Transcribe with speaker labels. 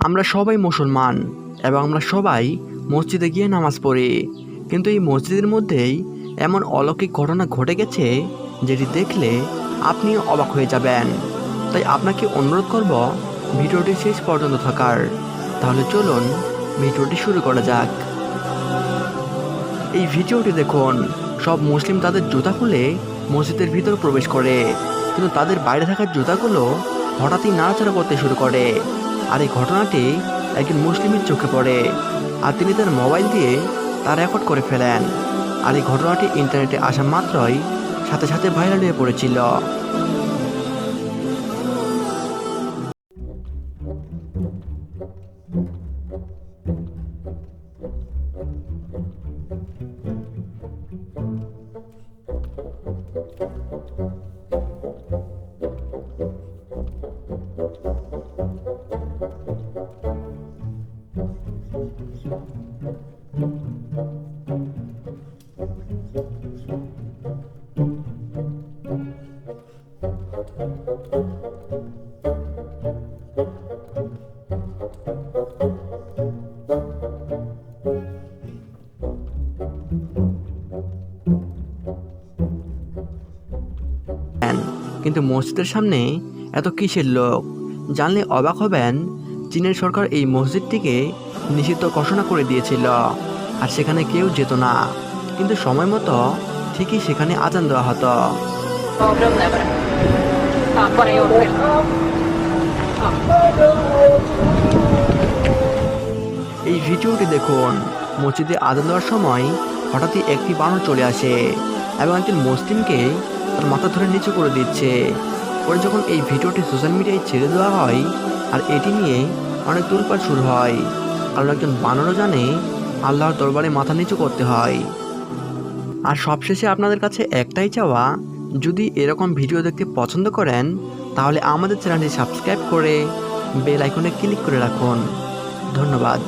Speaker 1: আমরা সবাই মুসলমান এবং আমরা সবাই মসজিদে গিয়ে নামাজ পড়ি, কিন্তু এই মসজিদের মধ্যেই এমন অলৌকিক ঘটনা ঘটে গেছে যেটি দেখলে আপনিও অবাক হয়ে যাবেন। তাই আপনাকে অনুরোধ করব ভিডিওটি শেষ পর্যন্ত থাকার। তাহলে চলুন ভিডিওটি শুরু করা যাক। এই ভিডিওটি দেখুন, সব মুসলিম তাদের জুতা খুলে মসজিদের ভিতর প্রবেশ করে, কিন্তু তাদের বাইরে থাকা জুতাগুলো হঠাৎই নাড়াচাড়া করতে শুরু করে। আর এই ঘটনাটি একজন মুসলিমের চোখে পড়ে, আর তিনি তার মোবাইল দিয়ে তা রেকর্ড করে ফেলেন। আর এই ঘটনাটি ইন্টারনেটে আসা মাত্রই সাথে সাথে ভাইরাল হয়ে পড়েছিল। কিন্তু মসজিদের সামনে এত কিসের লোক? জানলে অবাক হবেন। চীনের সরকার এই মসজিদটিকে নিষিদ্ধ ঘোষণা করে দিয়েছিল, আর সেখানে কেউ যেত না। কিন্তু সময় মতো ঠিকই সেখানে আজান দেওয়া হতো। এই ভিডিওটি দেখুন, মসজিদে আজান দেওয়ার সময় হঠাৎই একটি বানর চলে আসে এবং একজন মুসলিমকে তার মাথা ধরে নিচু করে দিচ্ছে। পরে যখন এই ভিডিওটি সোশ্যাল মিডিয়ায় ছেড়ে দেওয়া হয়, আর এটি নিয়ে অনেক তোলপাড় শুরু হয়, কারণ একজন বানরও জানে আল্লাহর দরবারে মাথা নিচু করতে হয়। আর সবশেষে আপনাদের কাছে একটাই চাওয়া, যদি এরকম ভিডিও দেখতে পছন্দ করেন তাহলে আমাদের চ্যানেলটি সাবস্ক্রাইব করে বেল আইকনে ক্লিক করে রাখুন। ধন্যবাদ।